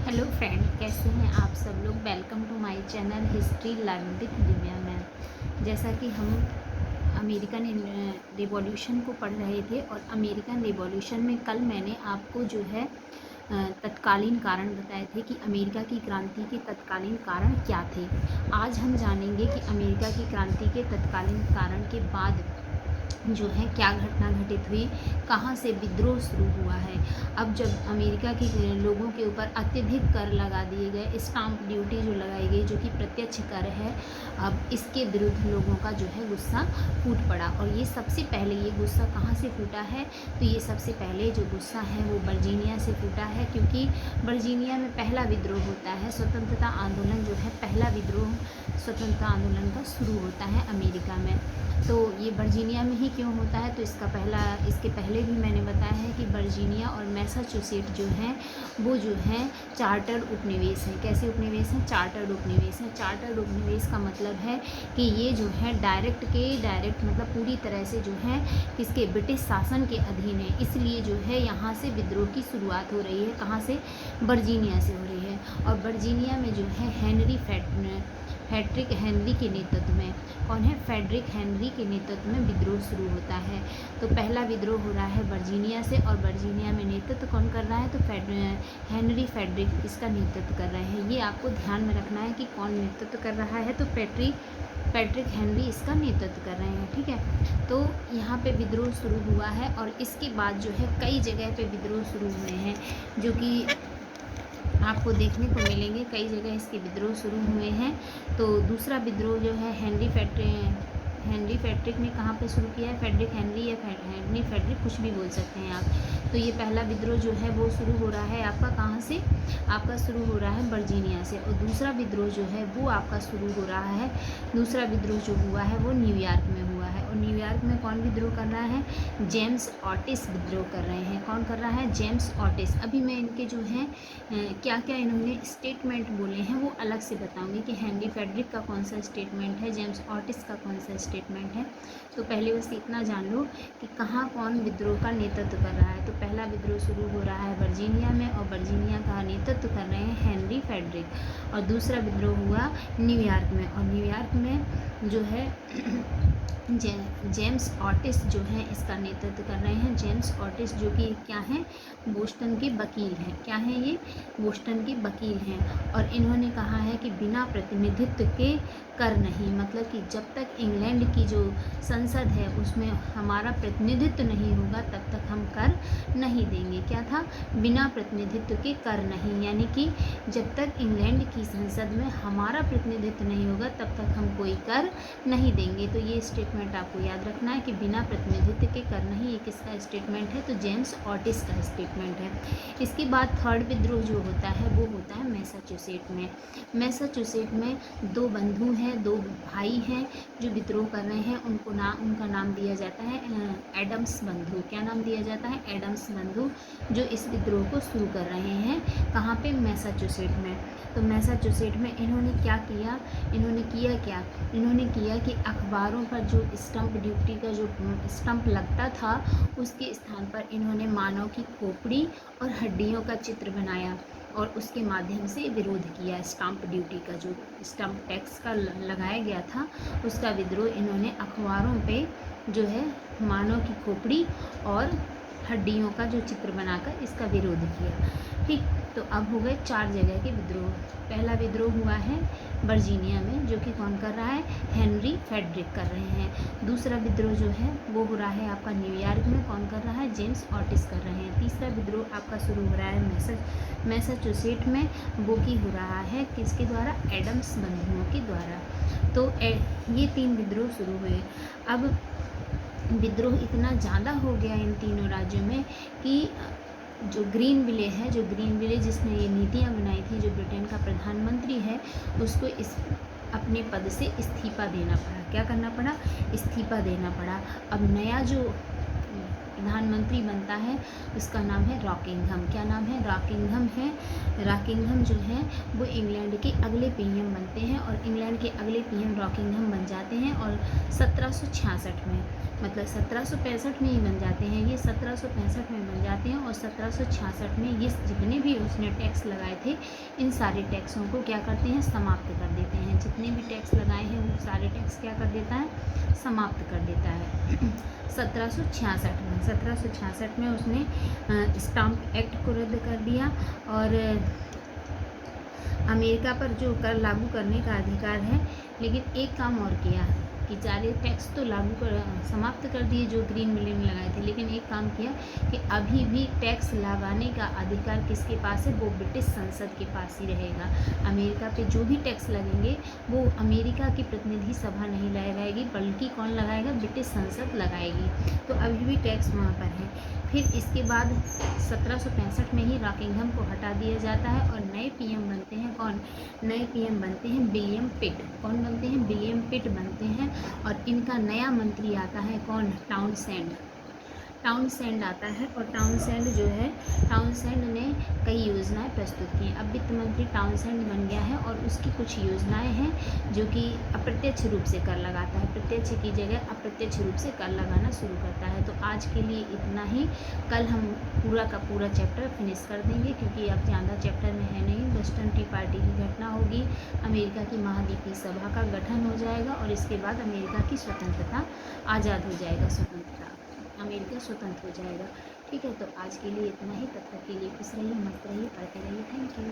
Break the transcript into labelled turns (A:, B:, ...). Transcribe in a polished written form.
A: Hello friend, कैसे हैं आप सब लोग। Welcome to my channel history learn with Divya ma'am. जैसा कि हम अमेरिकन रिवॉल्यूशन को पढ़ रहे थे और अमेरिकन रिवॉल्यूशन में कल मैंने आपको जो है तत्कालीन कारण बताए थे कि अमेरिका की क्रांति के तत्कालीन कारण क्या थे। आज हम जानेंगे कि अमेरिका की क्रांति के तत्कालीन कारण के बाद जो है क्या घटना घटित हुई, कहाँ से विद्रोह शुरू हुआ है। अब जब अमेरिका के लोगों के ऊपर अत्यधिक कर लगा दिए गए, स्टाम्प ड्यूटी जो लगाई गई जो कि प्रत्यक्ष कर है, अब इसके विरुद्ध लोगों का जो है गुस्सा फूट पड़ा। और ये सबसे पहले ये गुस्सा कहाँ से फूटा है, तो ये सबसे पहले जो गुस्सा है वो वर्जीनिया से फूटा है, क्योंकि वर्जीनिया में पहला विद्रोह होता है। स्वतंत्रता आंदोलन जो है, पहला विद्रोह स्वतंत्रता आंदोलन का शुरू होता है अमेरिका में। तो ये वर्जीनिया में ही क्यों होता है, तो इसके पहले भी मैंने बताया है कि वर्जीनिया और मैसाचुसेट्स जो हैं वो जो है चार्टर्ड उपनिवेश हैं। कैसे उपनिवेश हैं? चार्टर्ड उपनिवेश हैं। चार्टर्ड उपनिवेश का मतलब है कि ये जो है डायरेक्ट मतलब पूरी तरह से जो है किसके, ब्रिटिश शासन के अधीन है। इसलिए जो है यहाँ से विद्रोह की शुरुआत हो रही है। कहाँ से? वर्जीनिया से हो रही है। और वर्जीनिया में जो है फेडरिक हेनरी के नेतृत्व में, कौन है? फेडरिक हेनरी के नेतृत्व में विद्रोह शुरू होता है। तो पहला विद्रोह हो रहा है वर्जीनिया से, और वर्जीनिया में नेतृत्व कौन कर रहा है? तो हेनरी फेडरिक इसका नेतृत्व कर रहे हैं। ये आपको ध्यान में रखना है कि कौन नेतृत्व कर रहा है। तो पैट्रिक हेनरी इसका नेतृत्व कर रहे हैं, ठीक है। तो यहाँ पे विद्रोह शुरू हुआ है और इसके बाद जो है कई जगह पे विद्रोह शुरू हुए हैं, जो कि आपको देखने को मिलेंगे। कई जगह इसके विद्रोह शुरू हुए हैं। तो दूसरा विद्रोह जो है हेनरी फेडरिक ने कहाँ पे शुरू किया है? फेडरिक हेनरी या हेनरी फेडरिक, कुछ भी बोल सकते हैं आप। तो ये पहला विद्रोह जो है वो शुरू हो रहा है आपका कहाँ से? आपका शुरू हो रहा है वर्जीनिया से। और दूसरा विद्रोह जो है वो आपका शुरू हो रहा है, दूसरा विद्रोह जो हुआ है वो न्यूयॉर्क में हुआ है। और न्यूयॉर्क में कौन विद्रोह कर रहा है? जेम्स ऑटिस विद्रोह कर रहे हैं। कौन कर रहा है? James Ottis. अभी मैं इनके जो हैं क्या क्या इन्होंने स्टेटमेंट बोले हैं वो अलग से बताऊंगी कि हेनरी फेडरिक का कौन सा स्टेटमेंट है, जेम्स ऑटिस का कौन सा स्टेटमेंट है। तो पहले बस इतना जान लो कि कहाँ कौन विद्रोह का नेतृत्व कर रहा है। तो पहला विद्रोह शुरू हो रहा है वर्जीनिया में, और वर्जीनिया का नेतृत्व कर रहे हैं हेनरी फेडरिक। और दूसरा विद्रोह हुआ न्यूयॉर्क में, और न्यूयॉर्क में जो है जेम्स ऑटिस जो है इसका नेतृत्व कर रहे हैं। जेम्स ऑटिस जो कि क्या हैं? बोस्टन के वकील हैं। क्या हैं ये? बोस्टन के वकील हैं। और इन्होंने कहा है कि बिना प्रतिनिधित्व के कर नहीं, मतलब कि जब तक इंग्लैंड की जो संसद है उसमें हमारा प्रतिनिधित्व नहीं होगा तब तक हम कर नहीं देंगे। क्या था? बिना प्रतिनिधित्व के कर नहीं, यानी कि जब तक इंग्लैंड की संसद में हमारा प्रतिनिधित्व नहीं होगा तब तक हम कोई कर नहीं देंगे। तो ये स्टेटमेंट आपको याद रखना है कि बिना प्रतिनिधित्व के कर नहीं। ये किसका स्टेटमेंट है? तो जेम्स ऑटिस का स्टेटमेंट है। इसके बाद थर्ड विद्रोह जो होता है वो होता है मैसाचुसेट में। मैसाचुसेट में दो बंधु हैं, दो भाई हैं जो विद्रोह कर रहे हैं। उनका नाम दिया जाता है एडम्स बंधु। क्या नाम दिया जाता है? एडम्स बंधु, जो इस विद्रोह को शुरू कर रहे हैं। कहाँ पे? मैसाचुसेट में। तो मैसाचुसेट में इन्होंने क्या किया? इन्होंने किया कि अखबारों पर जो स्टम्प ड्यूटी का जो स्टम्प लगता था उसके स्थान पर इन्होंने मानव की खोपड़ी और हड्डियों का चित्र बनाया और उसके माध्यम से विरोध किया। स्टम्प ड्यूटी का जो स्टम्प टैक्स का लगाया गया था उसका विद्रोह इन्होंने अखबारों पे जो है मानव की खोपड़ी और हड्डियों का जो चित्र बनाकर इसका विरोध किया। ठीक, तो अब हो गए 4 जगह के विद्रोह। पहला विद्रोह हुआ है वर्जीनिया में, जो कि कौन कर रहा है? हेनरी फेडरिक कर रहे हैं। दूसरा विद्रोह जो है वो हो रहा है आपका न्यूयॉर्क में। कौन कर रहा है? जेम्स ऑटिस कर रहे हैं। तीसरा विद्रोह आपका शुरू हो रहा है मैसाचुसेट में, वो की हो रहा है किसके द्वारा? एडम्स बंधुओं के द्वारा। तो ये 3 विद्रोह शुरू हुए। अब विद्रोह इतना ज़्यादा हो गया इन तीनों राज्यों में कि जो ग्रीनविले जिसने ये नीतियाँ बनाई थी, जो ब्रिटेन का प्रधानमंत्री है, उसको अपने पद से इस्तीफा देना पड़ा। क्या करना पड़ा? इस्तीफा देना पड़ा। अब नया जो प्रधानमंत्री बनता है उसका नाम है रॉकिंघम। क्या नाम है? रॉकिंघम है। रॉकिंघम जो है वो इंग्लैंड के अगले पीएम बनते हैं, और इंग्लैंड के अगले पीएम रॉकिंघम बन जाते हैं। और 1766 में मतलब 1765 में ही बन जाते हैं, ये 1765 में बन जाते हैं। और 1766 में ये जितने भी उसने टैक्स लगाए थे, इन सारे टैक्सों को क्या करते हैं, समाप्त कर देते हैं। जितने भी टैक्स लगाए हैं वो सारे टैक्स क्या कर देता है, समाप्त कर देता है। 1766 में उसने स्टाम्प एक्ट को रद्द कर दिया और अमेरिका पर जो कर लागू करने का अधिकार है, लेकिन एक काम और किया कि सारे टैक्स तो समाप्त कर दिए जो ग्रीन मिले में लगाए थे, लेकिन एक काम किया कि अभी भी टैक्स लगाने का अधिकार किसके पास है, वो ब्रिटिश संसद के पास ही रहेगा। अमेरिका पे जो भी टैक्स लगेंगे वो अमेरिका की प्रतिनिधि सभा नहीं लगाएगी, बल्कि कौन लगाएगा, ब्रिटिश संसद लगाएगी। तो अभी भी टैक्स वहाँ पर है। फिर इसके बाद 1765 में ही रॉकिंघम को हटा दिया जाता है और नए पीएम बनते हैं कौन, नए पीएम बनते हैं विलियम पिट। कौन बनते हैं, विलियम पिट बनते हैं। और इनका नया मंत्री आता है कौन, टाउनसेंड। टाउनसेंड आता है और टाउनसेंड जो है, टाउनसेंड ने कई योजनाएं प्रस्तुत की। अब वित्त मंत्री टाउनसेंड बन गया है और उसकी कुछ योजनाएं हैं जो कि अप्रत्यक्ष रूप से कर लगाता है, प्रत्यक्ष की जगह अप्रत्यक्ष रूप से कर लगाना शुरू करता है। तो आज के लिए इतना ही। कल हम पूरा का पूरा चैप्टर फिनिश कर देंगे, क्योंकि अब ज़्यादा चैप्टर में है नहीं। वेस्टर्न टी पार्टी की घटना होगी, अमेरिका की महाद्वीपीय सभा का गठन हो जाएगा और इसके बाद अमेरिका की स्वतंत्रता, आज़ाद हो जाएगा स्वतंत्रता, अमेरिका स्वतंत्र हो जाएगा। ठीक है, तो आज के लिए इतना ही। तब तक के लिए खुश रहिए, मस्त रहिए, पढ़ते रहिए। Thank you.